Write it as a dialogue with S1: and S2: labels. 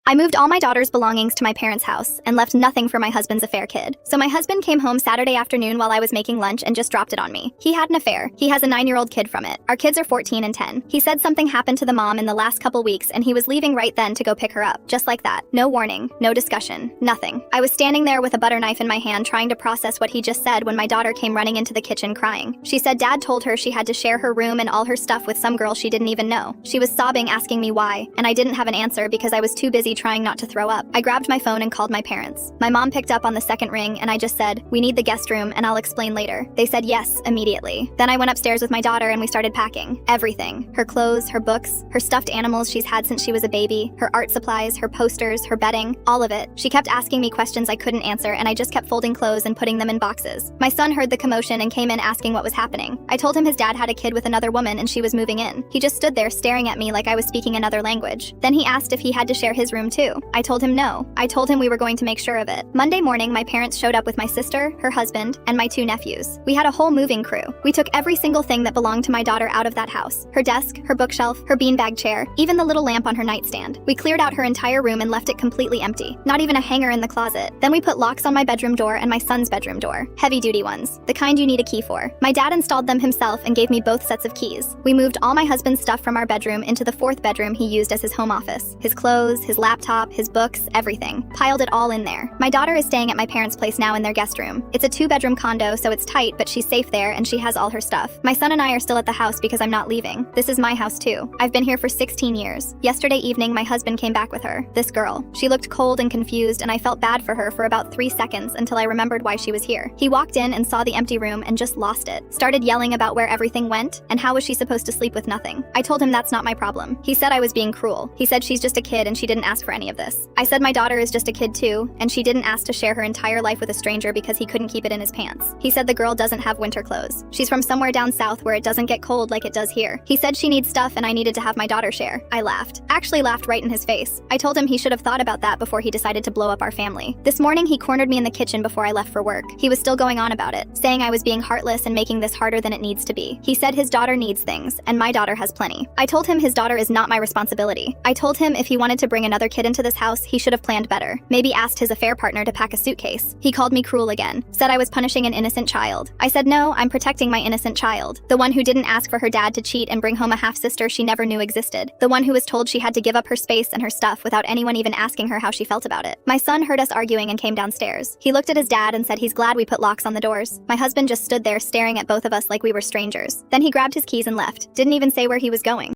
S1: I moved all my daughter's belongings to my parents' house and left nothing for my husband's affair kid. So my husband came home Saturday afternoon while I was making lunch and just dropped it on me. He had an affair. He has a 9-year-old kid from it. Our kids are 14 and 10. He said something happened to the mom in the last couple weeks and he was leaving right then to go pick her up. Just like that. No warning, no discussion, nothing. I was standing there with a butter knife in my hand trying to process what he just said when my daughter came running into the kitchen crying. She said dad told her she had to share her room and all her stuff with some girl she didn't even know. She was sobbing asking me why, and I didn't have an answer because I was too busy trying not to throw up. I grabbed my phone and called my parents. My mom picked up on the second ring and I just said, "We need the guest room and I'll explain later." They said yes immediately. Then I went upstairs with my daughter and we started packing. Everything. Her clothes, her books, her stuffed animals she's had since she was a baby, her art supplies, her posters, her bedding, all of it. She kept asking me questions I couldn't answer and I just kept folding clothes and putting them in boxes. My son heard the commotion and came in asking what was happening. I told him his dad had a kid with another woman and she was moving in. He just stood there staring at me like I was speaking another language. Then he asked if he had to share his room too. I told him no. I told him we were going to make sure of it. Monday morning, my parents showed up with my sister, her husband, and my 2 nephews. We had a whole moving crew. We took every single thing that belonged to my daughter out of that house. Her desk, her bookshelf, her beanbag chair, even the little lamp on her nightstand. We cleared out her entire room and left it completely empty. Not even a hanger in the closet. Then we put locks on my bedroom door and my son's bedroom door. Heavy-duty ones. The kind you need a key for. My dad installed them himself and gave me both sets of keys. We moved all my husband's stuff from our bedroom into the 4th bedroom he used as his home office. His clothes, his laptop, his books, everything. Piled it all in there. My daughter is staying at my parents' place now in their guest room. It's a 2-bedroom condo, so it's tight, but she's safe there and she has all her stuff. My son and I are still at the house because I'm not leaving. This is my house too. I've been here for 16 years. Yesterday evening, my husband came back with her. This girl. She looked cold and confused and I felt bad for her for about 3 seconds until I remembered why she was here. He walked in and saw the empty room and just lost it. Started yelling about where everything went and how was she supposed to sleep with nothing. I told him that's not my problem. He said I was being cruel. He said she's just a kid and she didn't ask for any of this. I said my daughter is just a kid too, and she didn't ask to share her entire life with a stranger because he couldn't keep it in his pants. He said the girl doesn't have winter clothes. She's from somewhere down south where it doesn't get cold like it does here. He said she needs stuff and I needed to have my daughter share. I laughed. Actually laughed right in his face. I told him he should have thought about that before he decided to blow up our family. This morning he cornered me in the kitchen before I left for work. He was still going on about it, saying I was being heartless and making this harder than it needs to be. He said his daughter needs things, and my daughter has plenty. I told him his daughter is not my responsibility. I told him if he wanted to bring another kid into this house, he should have planned better. Maybe asked his affair partner to pack a suitcase. He called me cruel again, said I was punishing an innocent child. I said no, I'm protecting my innocent child. The one who didn't ask for her dad to cheat and bring home a half-sister she never knew existed. The one who was told she had to give up her space and her stuff without anyone even asking her how she felt about it. My son heard us arguing and came downstairs. He looked at his dad and said he's glad we put locks on the doors. My husband just stood there staring at both of us like we were strangers. Then he grabbed his keys and left. Didn't even say where he was going.